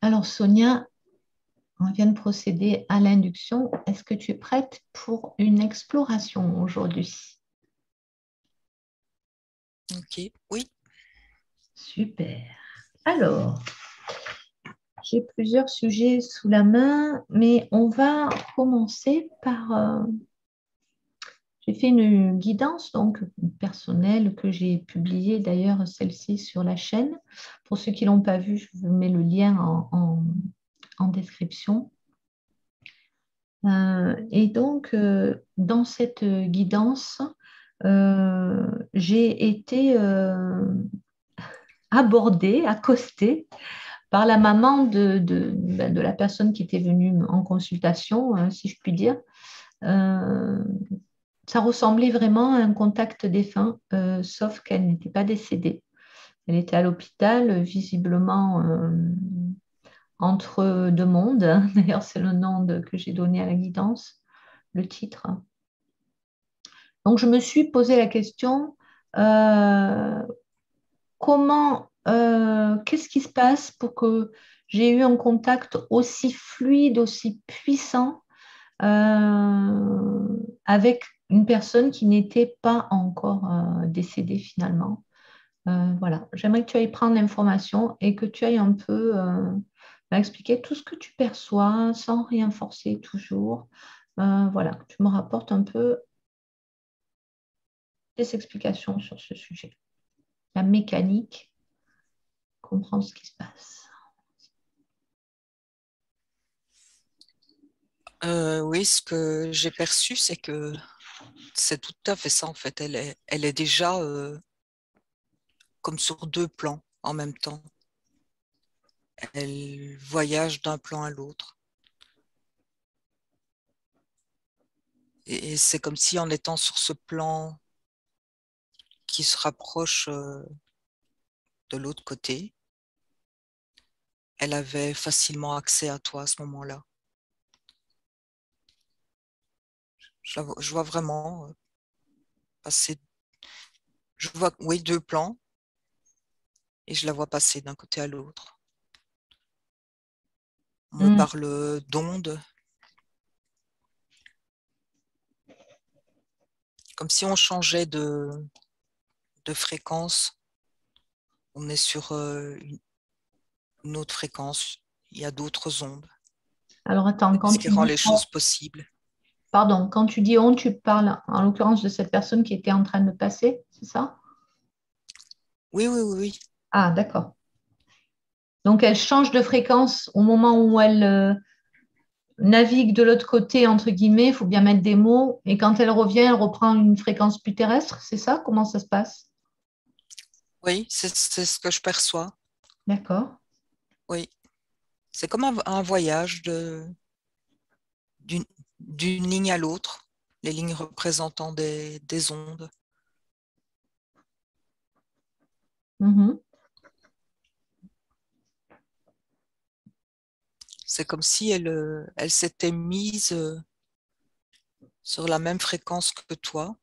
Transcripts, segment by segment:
Alors, Sonia, on vient de procéder à l'induction. Est-ce que tu es prête pour une exploration aujourd'hui? Ok, oui. Super. Alors, j'ai plusieurs sujets sous la main, mais on va commencer par... j'ai fait une guidance donc personnelle que j'ai publiée d'ailleurs celle-ci sur la chaîne. Pour ceux qui ne l'ont pas vue, je vous mets le lien en description. Et donc, dans cette guidance, j'ai été abordée, accostée par la maman de la personne qui était venue en consultation, si je puis dire. Euh, Ça ressemblait vraiment à un contact défunt, sauf qu'elle n'était pas décédée. Elle était à l'hôpital, visiblement entre deux mondes. D'ailleurs, c'est le nom que j'ai donné à la guidance, le titre. Donc, je me suis posé la question, euh, qu'est-ce qui se passe pour que j'ai eu un contact aussi fluide, aussi puissant avec une personne qui n'était pas encore décédée finalement. Voilà, j'aimerais que tu ailles prendre l'information et que tu ailles un peu expliquer tout ce que tu perçois sans rien forcer toujours. Voilà, que tu me rapportes un peu des explications sur ce sujet. La mécanique, comprendre ce qui se passe. Oui, ce que j'ai perçu, c'est que c'est tout à fait ça en fait. Elle est déjà comme sur deux plans en même temps. Elle voyage d'un plan à l'autre. Et c'est comme si en étant sur ce plan qui se rapproche de l'autre côté, elle avait facilement accès à toi à ce moment-là. Je vois vraiment passer, je vois, oui, deux plans et je la vois passer d'un côté à l'autre. On me Hmm. parle d'ondes, comme si on changeait de fréquence. On est sur une autre fréquence. Il y a d'autres ondes, Alors attends, quand ce qui tu rend dis les on, choses possibles. pardon, quand tu dis on, tu parles en l'occurrence de cette personne qui était en train de passer, c'est ça? Oui, oui, oui, oui. Ah, d'accord. Donc elle change de fréquence au moment où elle navigue de l'autre côté, entre guillemets, il faut bien mettre des mots, et quand elle revient, elle reprend une fréquence plus terrestre, c'est ça? Comment ça se passe? Oui, c'est ce que je perçois. D'accord. Oui, c'est comme un voyage d'une d'une ligne à l'autre, les lignes représentant des ondes. Mhm. C'est comme si elle s'était mise sur la même fréquence que toi,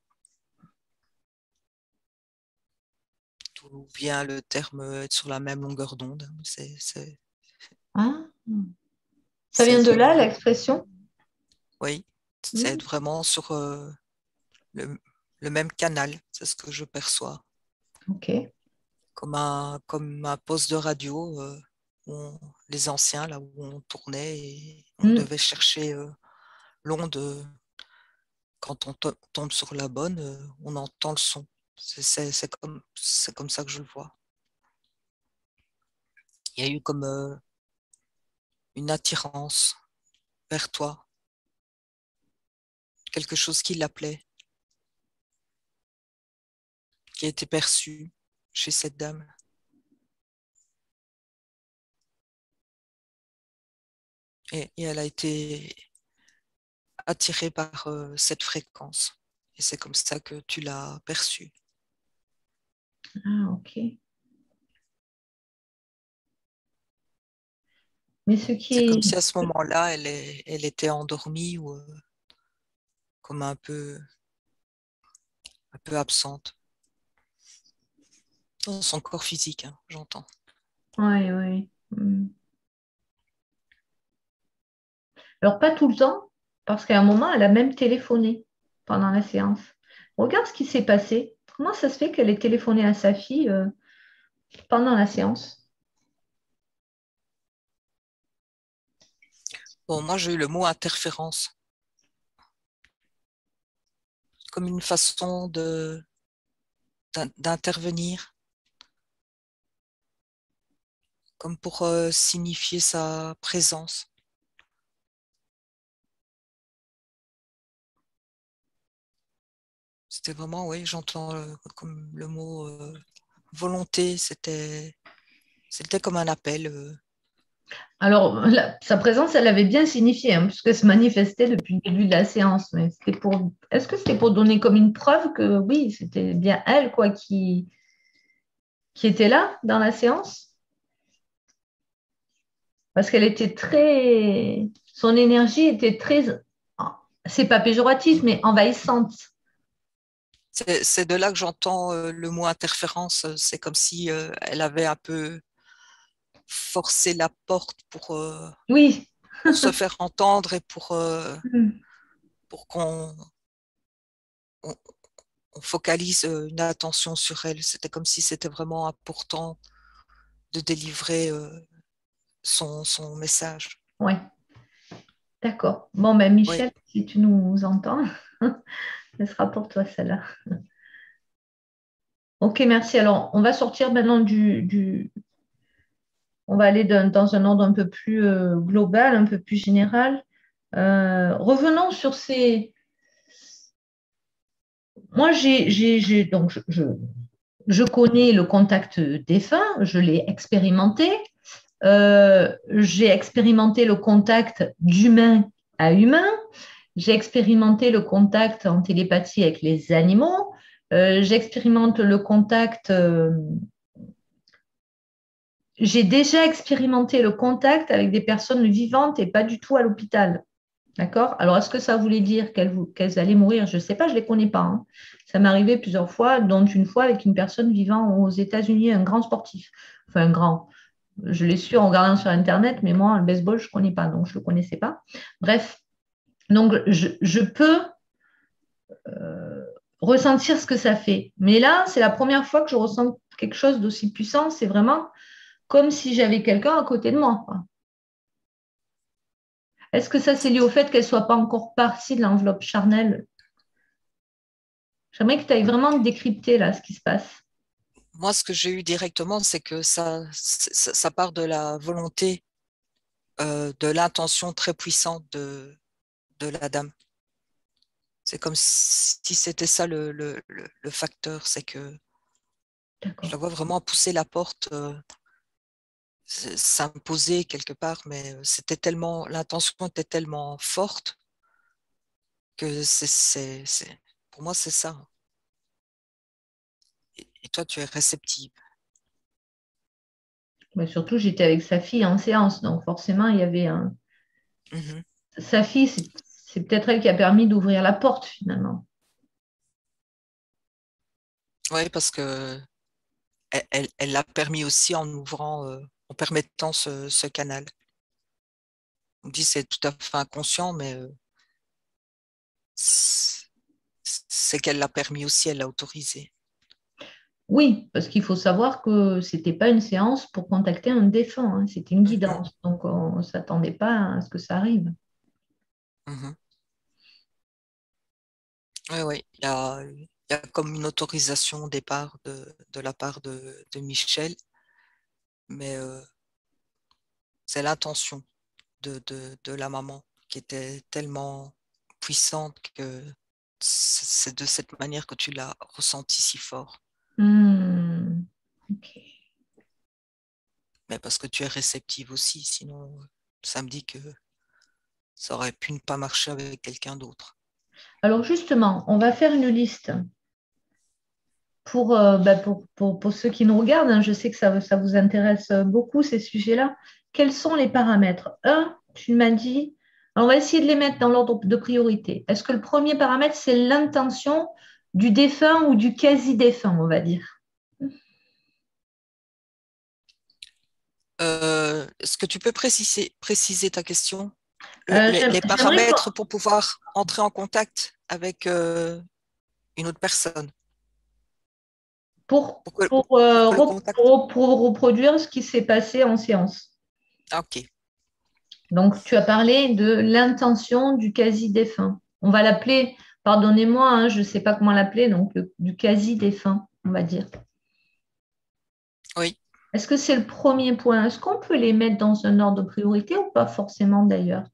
d'où vient le terme être sur la même longueur d'onde. Ah, ça C'est vient de être, là, l'expression? oui, c'est Hmm. être vraiment sur le, le même canal, c'est ce que je perçois. Ok. Comme un poste de radio, les anciens, là où on tournait et on Hmm. devait chercher l'onde. Quand on tombe sur la bonne, on entend le son. C'est comme ça que je le vois. Il y a eu comme une attirance vers toi, quelque chose qui l'appelait, qui a été perçu chez cette dame. Et elle a été attirée par cette fréquence. Et c'est comme ça que tu l'as perçue. Ah, ok. Mais ce qui C'est comme est... si à ce moment-là, elle était endormie ou comme un peu absente dans son corps physique, hein, j'entends. Oui, oui. Hmm. Alors, pas tout le temps, parce qu'à un moment, elle a même téléphoné pendant la séance. Regarde ce qui s'est passé. Comment ça se fait qu'elle ait téléphoné à sa fille pendant la séance? Bon, moi, j'ai eu le mot interférence comme une façon d'intervenir, comme pour signifier sa présence. C'était vraiment, oui, j'entends comme le mot volonté, c'était comme un appel. Alors, sa présence, elle avait bien signifié, hein, puisqu'elle se manifestait depuis le début de la séance. Mais est-ce que c'était pour donner comme une preuve que oui, c'était bien elle, quoi, qui était là dans la séance? Parce qu'elle était très, son énergie était très, c'est pas péjoratif, mais envahissante. C'est de là que j'entends le mot interférence. C'est comme si elle avait un peu forcé la porte Oui. pour se faire entendre et Mm. pour qu'on on, on focalise une attention sur elle. C'était comme si c'était vraiment important de délivrer son message. Ouais, d'accord. Bon, ben Oui, Michel, si tu nous entends, ce sera pour toi celle-là. Ok, merci. Alors, on va sortir maintenant on va aller dans un ordre un peu plus global, un peu plus général. Revenons sur ces. Moi, donc, je connais le contact défunt, je l'ai expérimenté. J'ai expérimenté le contact d'humain à humain. J'ai expérimenté le contact en télépathie avec les animaux. J'expérimente le contact. J'ai déjà expérimenté le contact avec des personnes vivantes et pas du tout à l'hôpital. D'accord? Alors, est-ce que ça voulait dire qu'elles allaient mourir? Je ne sais pas, je ne les connais pas, hein. Ça m'est arrivé plusieurs fois, dont une fois avec une personne vivant aux États-Unis, un grand sportif. Enfin, un grand. Je l'ai su en regardant sur Internet, mais moi, le baseball, je ne connais pas, donc je ne le connaissais pas. Bref, donc je peux ressentir ce que ça fait. Mais là, c'est la première fois que je ressens quelque chose d'aussi puissant. C'est vraiment comme si j'avais quelqu'un à côté de moi, quoi. Est-ce que ça, c'est lié au fait qu'elle ne soit pas encore partie de l'enveloppe charnelle? J'aimerais que tu ailles vraiment décrypter là ce qui se passe. moi, ce que j'ai eu directement, c'est que ça part de la volonté, de l'intention très puissante de la dame. C'est comme si c'était ça le facteur, c'est que je D'accord. la vois vraiment pousser la porte, s'imposer quelque part, mais c'était tellement, l'intention était tellement forte que pour moi, c'est ça. Et toi, tu es réceptive. Mais surtout, j'étais avec sa fille en séance, donc forcément, il y avait un. Mhm. Sa fille, c'est peut-être elle qui a permis d'ouvrir la porte finalement. Oui, parce que elle l'a permis aussi en ouvrant, en permettant ce canal. On dit c'est tout à fait inconscient, mais c'est qu'elle l'a permis aussi, elle l'a autorisé. Oui, parce qu'il faut savoir que c'était pas une séance pour contacter un défunt, hein, c'était une Mhm, guidance, donc on ne s'attendait pas à ce que ça arrive. mhm. Oui, oui, il y a comme une autorisation au départ de la part de Michel, mais c'est l'intention de la maman qui était tellement puissante que c'est de cette manière que tu l'as ressenti si fort. Hmm, ok. Mais parce que tu es réceptive aussi, sinon ça me dit que ça aurait pu ne pas marcher avec quelqu'un d'autre. Alors justement, on va faire une liste pour ceux qui nous regardent, hein. Je sais que ça vous intéresse beaucoup, ces sujets-là. Quels sont les paramètres? Un, tu m'as dit, on va essayer de les mettre dans l'ordre de priorité. Est-ce que le premier paramètre, c'est l'intention du défunt ou du quasi-défunt, on va dire? Est-ce que tu peux préciser ta question? les J'aimerais paramètres pour pouvoir entrer en contact avec une autre personne. pour, Pour que, pour, pour euh, que le rep- contact... pour reproduire ce qui s'est passé en séance. Ah, ok. Donc, tu as parlé de l'intention du quasi-défunt. On va l'appeler, pardonnez-moi, hein, je ne sais pas comment l'appeler, donc du quasi-défunt, on va dire. Oui. Est-ce que c'est le premier point? Est-ce qu'on peut les mettre dans un ordre de priorité ou pas forcément d'ailleurs?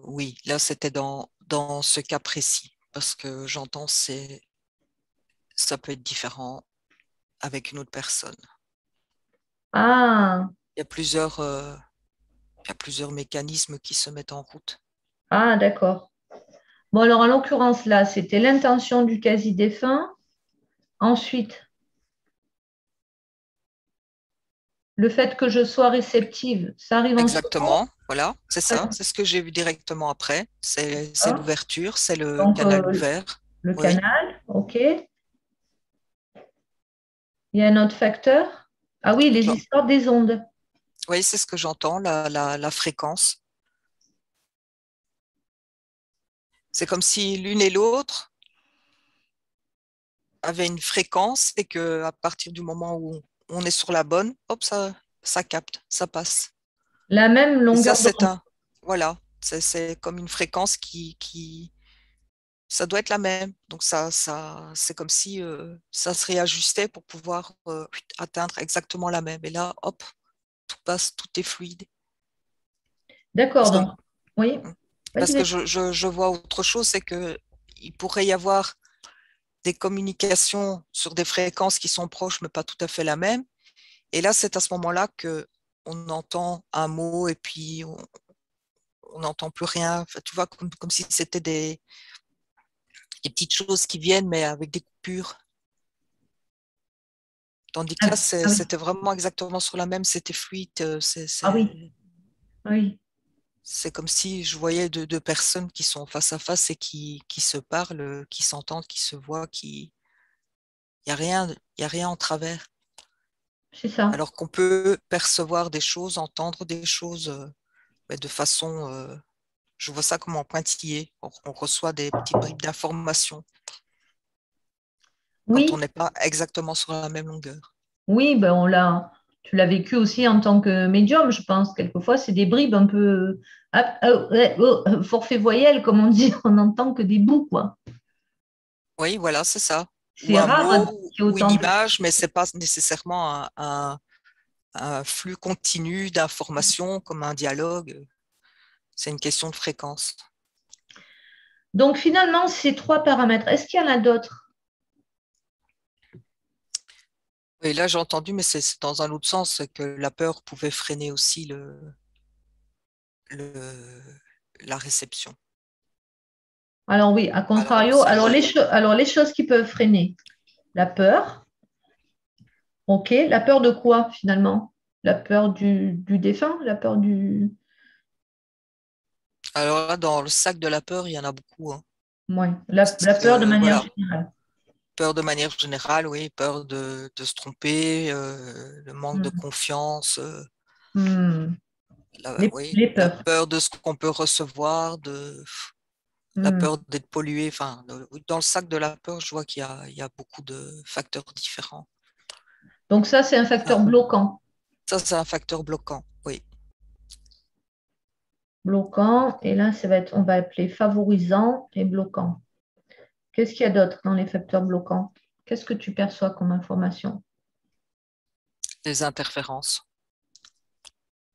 Oui, là, c'était dans ce cas précis. Parce que j'entends, ça peut être différent avec une autre personne. Ah, Il y a il y a plusieurs mécanismes qui se mettent en route. ah, d'accord. Bon, alors en l'occurrence, là, c'était l'intention du quasi-défunt. Ensuite, le fait que je sois réceptive, ça arrive en second. Exactement, voilà, c'est ça. C'est ce que j'ai vu directement après. C'est D'accord. l'ouverture, c'est le Donc, canal ouvert. le Oui, canal, OK. Il y a un autre facteur. Ah oui, les J'en- histoires des ondes. oui, c'est ce que j'entends, la fréquence. C'est comme si l'une et l'autre avaient une fréquence et que à partir du moment où on est sur la bonne, hop, ça capte, ça passe. La même Et ça, longueur c'est d'onde. voilà, c'est comme une fréquence ça doit être la même. Donc c'est comme si ça se réajustait pour pouvoir atteindre exactement la même. Et là, hop, tout passe, tout est fluide. D'accord, Parce que, donc, oui. Vas-y, parce que vas-y. je vois autre chose, c'est que il pourrait y avoir des communications sur des fréquences qui sont proches, mais pas tout à fait la même. Et là, c'est à ce moment-là que on entend un mot et puis on n'entend plus rien. Enfin, tu vois, comme si c'était des petites choses qui viennent, mais avec des coupures. Tandis que là, Ah, ah oui, c'était vraiment exactement sur la même, c'était fluide. ah oui, oui. C'est comme si je voyais deux personnes qui sont face à face et qui se parlent, qui s'entendent, qui se voient, il y a rien en travers. C'est ça. Alors qu'on peut percevoir des choses, entendre des choses mais de façon, je vois ça comme en pointillé. On reçoit des petits bribes d'informations quand on Oui, n'est pas exactement sur la même longueur. oui, ben tu l'as vécu aussi en tant que médium, je pense. Quelquefois, c'est des bribes un peu forfait voyelle, comme on dit, on n'entend que des bouts, quoi. Oui, voilà, c'est ça. Ou C'est un rare mot qu'il y ait ou une autant de... image, mais c'est pas nécessairement un flux continu d'informations comme un dialogue. C'est une question de fréquence. Donc, finalement, ces trois paramètres, est-ce qu'il y en a d'autres? Et là, j'ai entendu, mais c'est dans un autre sens, que la peur pouvait freiner aussi le, la réception. Alors oui, à Alors, contrario, alors les choses qui peuvent freiner, la peur, ok, la peur de quoi finalement? La peur du défunt, la peur du... alors là, dans le sac de la peur, il y en a beaucoup, hein. Ouais, Parce la peur de que, manière voilà, générale. peur de manière générale, oui, peur de se tromper, le manque de Hmm. confiance, Hmm. oui, Les la peurs. peur de ce qu'on peut recevoir, la Hmm. peur d'être pollué. Enfin, dans le sac de la peur, je vois il y a beaucoup de facteurs différents. Donc ça, c'est un facteur Ah, bloquant. ça, c'est un facteur bloquant, oui. Bloquant, et là, on va appeler favorisant et bloquant. Qu'est-ce qu'il y a d'autre dans les facteurs bloquants? Qu'est-ce que tu perçois comme information? Les interférences,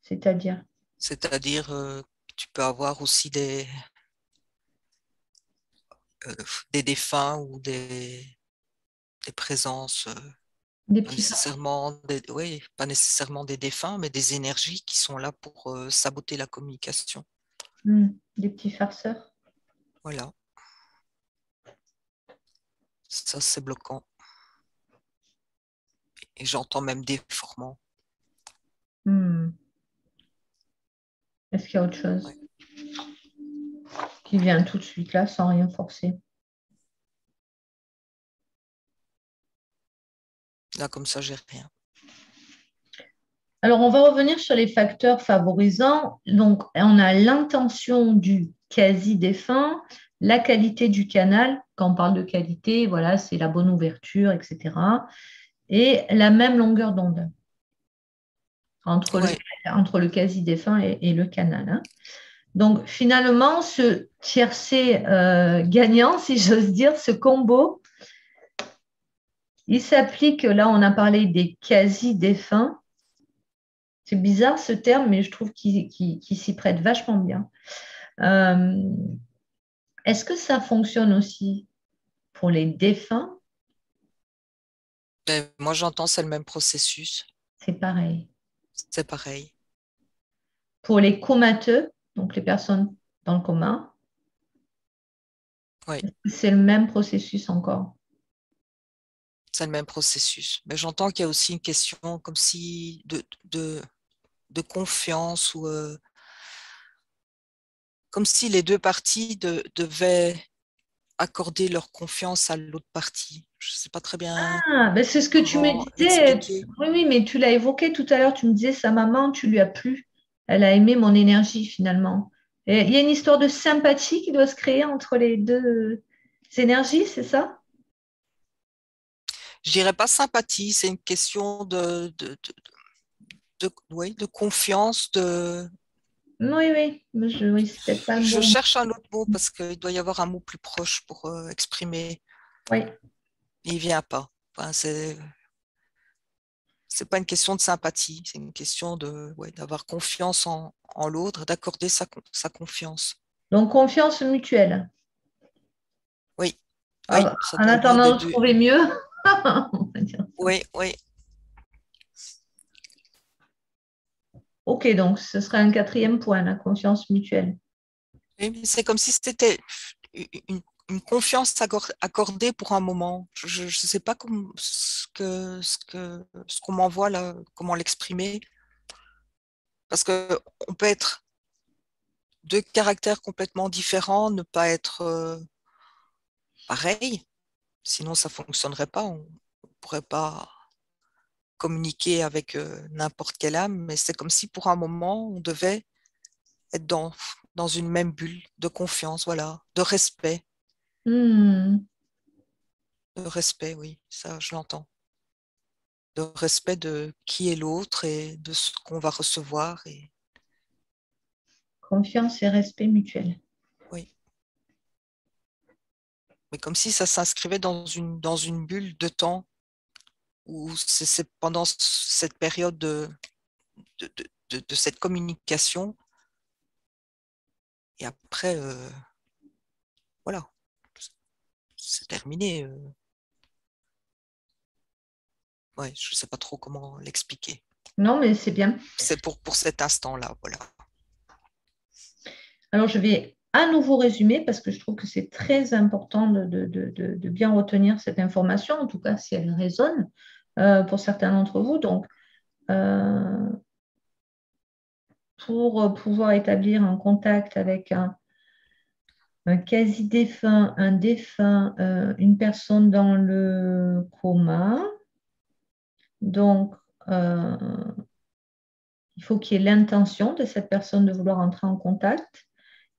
C'est-à-dire? c'est-à-dire tu peux avoir aussi euh, des défunts ou des présences, Des pas petits, nécessairement oui, pas nécessairement des défunts, mais des énergies qui sont là pour saboter la communication. des petits farceurs. Voilà, ça c'est bloquant. Et j'entends même déformant. Hmm. Est-ce qu'il y a autre chose Ouais. qui vient tout de suite là sans rien forcer? Là, comme ça, j'ai rien. Alors, on va revenir sur les facteurs favorisants. Donc, on a l'intention du quasi-défunt, la qualité du canal. Quand on parle de qualité, voilà, c'est la bonne ouverture, etc. Et la même longueur d'onde entre Ouais, entre le quasi-défunt et le canal, hein. Donc, finalement, ce tiercé gagnant, si j'ose dire, ce combo, il s'applique, là, on a parlé des quasi-défunts. C'est bizarre ce terme, mais je trouve qu'il s'y prête vachement bien. Euh, Est-ce que ça fonctionne aussi pour les défunts? ben, moi j'entends c'est le même processus, C'est pareil. c'est pareil. Pour les comateux, donc les personnes dans le coma, Oui, c'est le même processus encore. c'est le même processus. Mais j'entends qu'il y a aussi une question comme si de confiance ou comme si les deux parties devaient accorder leur confiance à l'autre partie. Je ne sais pas très bien Ah, ben c'est ce que tu me comment disais. expliquer. Oui, oui, mais tu l'as évoqué tout à l'heure. Tu me disais, sa maman, tu lui as plu. Elle a aimé mon énergie finalement. Et il y a une histoire de sympathie qui doit se créer entre les deux énergies, c'est ça? Je dirais pas sympathie, c'est une question oui, de confiance, Oui, oui. Oui, c'est peut-être pas le je bon mot. cherche un autre mot parce qu'il doit y avoir un mot plus proche pour exprimer. Oui. Il vient pas. Enfin, c'est pas une question de sympathie, c'est une question ouais, d'avoir confiance en l'autre, d'accorder sa confiance. Donc, confiance mutuelle. Oui, oui, Ah, ça en doit venir attendant de trouver mieux, on va dire ça. oui, oui. Ok, donc ce serait un quatrième point, la confiance mutuelle. Oui, mais c'est comme si c'était une confiance accordée pour un moment. Je ne sais pas ce qu'on m'envoie là, comment l'exprimer. Parce que on peut être deux caractères complètement différents, ne pas être pareil, sinon ça fonctionnerait pas. On ne pourrait pas communiquer avec n'importe quelle âme, mais c'est comme si pour un moment on devait être dans une même bulle de confiance, voilà, Hmm. de respect, oui, ça je l'entends. De respect de qui est l'autre et de ce qu'on va recevoir. Et Confiance et respect mutuel. oui. Mais comme si ça s'inscrivait dans une bulle de temps où c'est pendant cette période de cette communication. Et après, voilà, c'est terminé. Ouais, je ne sais pas trop comment l'expliquer. Non, mais c'est bien. C'est pour cet instant-là, voilà. Alors, je vais à nouveau résumer parce que je trouve que c'est très important de bien retenir cette information, en tout cas si elle résonne pour certains d'entre vous. Donc, euh, pour pouvoir établir un contact avec un quasi-défunt, un défunt, une personne dans le coma, donc euh, il faut qu'il y ait l'intention de cette personne de vouloir entrer en contact.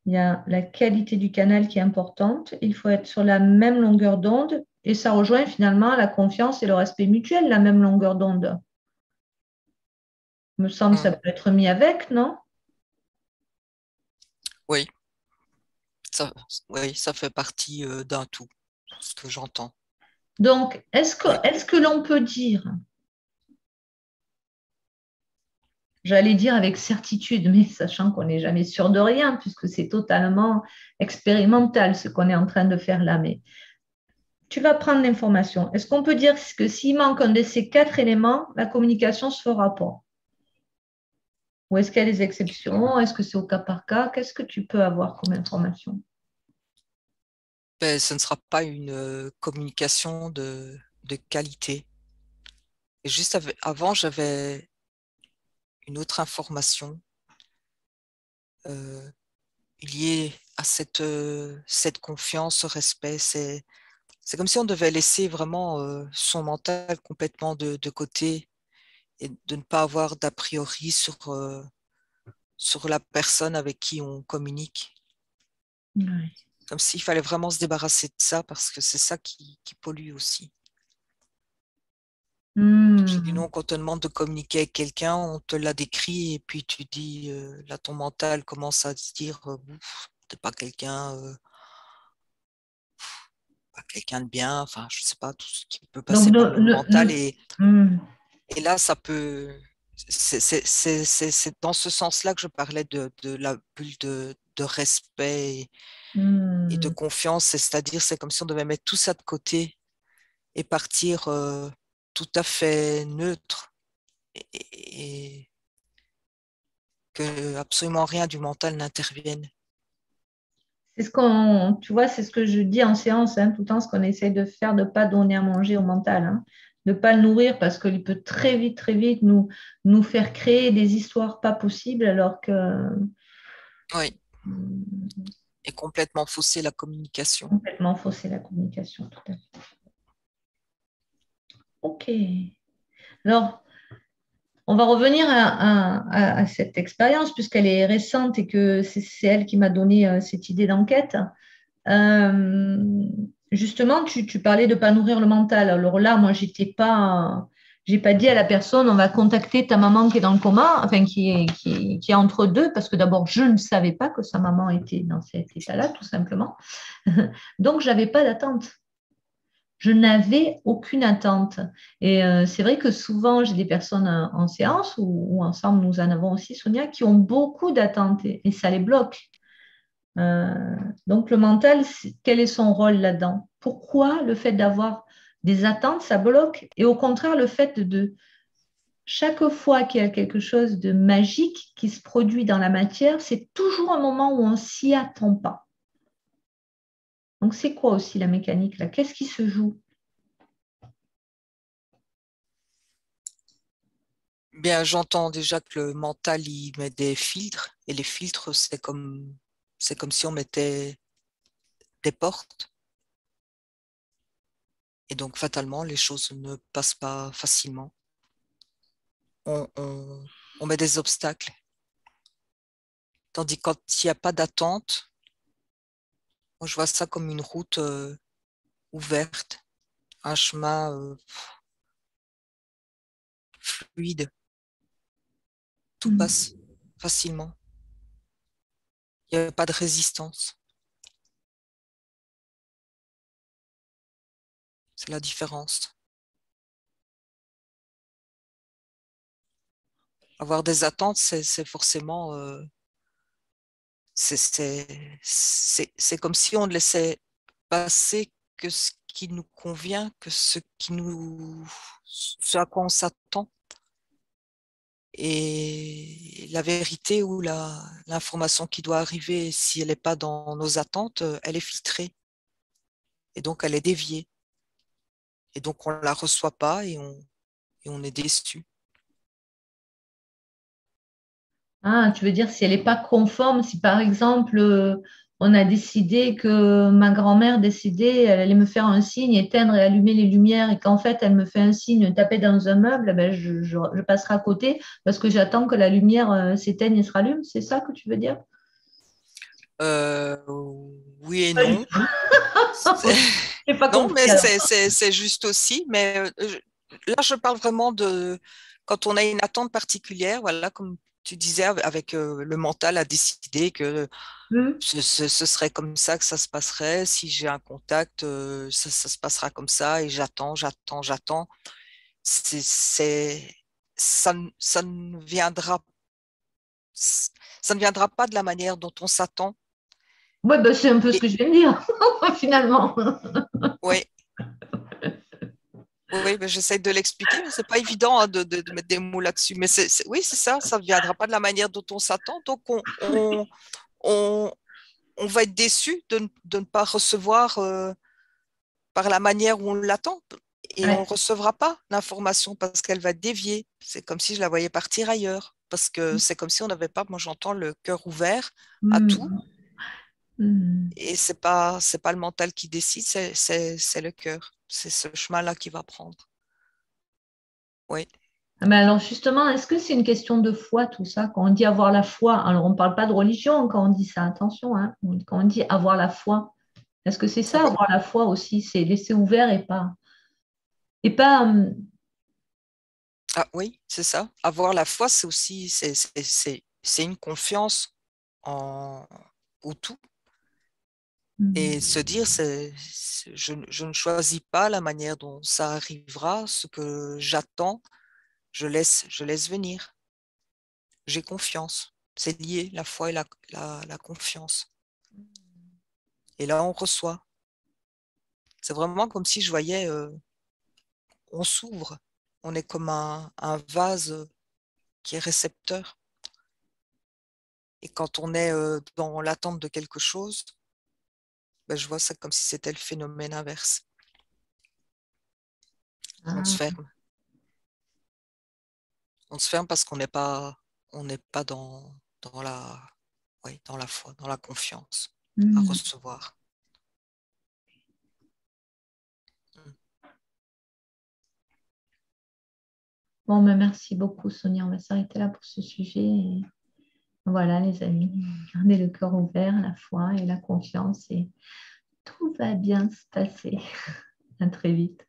Il y a la qualité du canal qui est importante. Il faut être sur la même longueur d'onde et ça rejoint finalement la confiance et le respect mutuel, la même longueur d'onde. Il me semble que ça Mm. peut être mis avec, non? Oui, ça, oui, ça fait partie d'un tout, ce que j'entends. Donc, Oui. est-ce que l'on peut dire, j'allais dire avec certitude, mais sachant qu'on n'est jamais sûr de rien, puisque c'est totalement expérimental ce qu'on est en train de faire là, mais tu vas prendre l'information. Est-ce qu'on peut dire que s'il manque un de ces quatre éléments, la communication se fera pas? Ou est-ce qu'il y a des exceptions? Est-ce que c'est au cas par cas? Qu'est-ce que tu peux avoir comme information? Ben, ce ne sera pas une communication de qualité. Et juste avant, j'avais une autre information euh, liée à cette confiance, ce respect. C'est comme si on devait laisser vraiment son mental complètement de côté et de ne pas avoir d'a priori sur la personne avec qui on communique. Ouais. Comme s'il fallait vraiment se débarrasser de ça parce que c'est ça qui pollue aussi. J'ai dit non, quand on te demande de communiquer avec quelqu'un, on te l'a décrit et puis tu dis, là ton mental commence à se dire, t'es pas pas quelqu'un de bien, enfin je sais pas, tout ce qui peut Donc, passer par le mental hmm. et là ça peut, c'est dans ce sens-là que je parlais de la bulle de respect et de Hmm. confiance, c'est-à-dire c'est comme si on devait mettre tout ça de côté et partir tout à fait neutre et que absolument rien du mental n'intervienne. C'est ce tu vois, c'est ce que je dis en séance, hein, tout le temps, ce qu'on essaie de faire, de ne pas donner à manger au mental, hein, de ne pas le nourrir parce qu'il peut très vite nous faire créer des histoires pas possibles alors que Oui, hmm, et complètement fausser la communication. complètement fausser la communication, tout à fait. Ok. Alors, on va revenir à cette expérience puisqu'elle est récente et que c'est elle qui m'a donné cette idée d'enquête. Euh, Justement, tu parlais de ne pas nourrir le mental. Alors là, moi, j'ai pas dit à la personne, on va contacter ta maman qui est dans le coma, enfin qui est entre deux, parce que d'abord, je ne savais pas que sa maman était dans cet état-là, tout simplement. Donc, j'avais pas d'attente. Je n'avais aucune attente. Et c'est vrai que souvent, j'ai des personnes en séance ou ensemble, nous en avons aussi, Sonia, qui ont beaucoup d'attentes et ça les bloque. Euh, donc, le mental, quel est son rôle là-dedans? Pourquoi le fait d'avoir des attentes, ça bloque? Et au contraire, le fait de chaque fois qu'il y a quelque chose de magique qui se produit dans la matière, c'est toujours un moment où on ne s'y attend pas. Donc, c'est quoi aussi la mécanique là? Qu'est-ce qui se joue? Bien, j'entends déjà que le mental, il met des filtres, et les filtres, c'est comme si on mettait des portes, et donc fatalement, les choses ne passent pas facilement. On, on, on met des obstacles. Tandis que quand il n'y a pas d'attente, moi, je vois ça comme une route ouverte, un chemin fluide. Tout Mm. passe facilement. Il n'y a pas de résistance. C'est la différence. Avoir des attentes, c'est forcément... c'est comme si on ne laissait passer que ce qui nous convient, que ce à quoi on s'attend. Et la vérité ou l'information qui doit arriver, si elle n'est pas dans nos attentes, elle est filtrée. Et donc, elle est déviée. Et donc, on ne la reçoit pas et on est déçu. Ah, tu veux dire si elle n'est pas conforme, si par exemple on a décidé que ma grand-mère décidait, elle allait me faire un signe, éteindre et allumer les lumières, et qu'en fait elle me fait un signe, taper dans un meuble, ben je passerai à côté parce que j'attends que la lumière s'éteigne et se rallume. C'est ça que tu veux dire? Euh, oui et Pas du non. tout. C'est- J'ai pas Non, compris mais alors. c'est juste aussi. Mais là, je parle vraiment de quand on a une attente particulière, voilà, comme tu disais, avec le mental à décider que Hmm. ce serait comme ça que ça se passerait. Si j'ai un contact, ça se passera comme ça et j'attends. C'est, ça ne viendra, ça ne viendra pas de la manière dont on s'attend. Ouais, ben, c'est un peu ce Et que je viens de dire finalement. oui, oui, ben, j'essaie de l'expliquer, mais c'est pas évident hein, de mettre des mots là-dessus. Mais oui, c'est ça, ça ne viendra pas de la manière dont on s'attend. Donc, on, on va être déçu de ne pas recevoir par la manière où on l'attend. Et on ne Ouais. recevra pas l'information parce qu'elle va dévier. C'est comme si je la voyais partir ailleurs. Parce que c'est comme si on n'avait pas, moi j'entends le cœur ouvert à tout. Hmm. Hmm. Et c'est pas le mental qui décide, c'est le cœur. C'est ce chemin-là qui va prendre. Oui. Ah, mais alors justement, est-ce que c'est une question de foi tout ça? Quand on dit avoir la foi, alors on ne parle pas de religion quand on dit ça, attention, hein. Quand on dit avoir la foi, est-ce que c'est ça, Oui, avoir la foi aussi? C'est laisser ouvert et pas ah, oui, c'est ça. Avoir la foi, c'est aussi c'est une confiance en, au tout. Et se dire, je ne choisis pas la manière dont ça arrivera, ce que j'attends, je laisse venir. J'ai confiance. C'est lié, la foi et la confiance. Et là, on reçoit. C'est vraiment comme si je voyais, on s'ouvre. On est comme un vase qui est récepteur. Et quand on est dans l'attente de quelque chose, ben, je vois ça comme si c'était le phénomène inverse. On se ah, ferme. On se ferme parce on n'est pas dans oui, dans la foi, dans la confiance à hmm. recevoir. Mm. Bon, mais merci beaucoup, Sonia. On va s'arrêter là pour ce sujet. Et voilà, les amis, gardez le cœur ouvert, la foi et la confiance et tout va bien se passer. À très vite.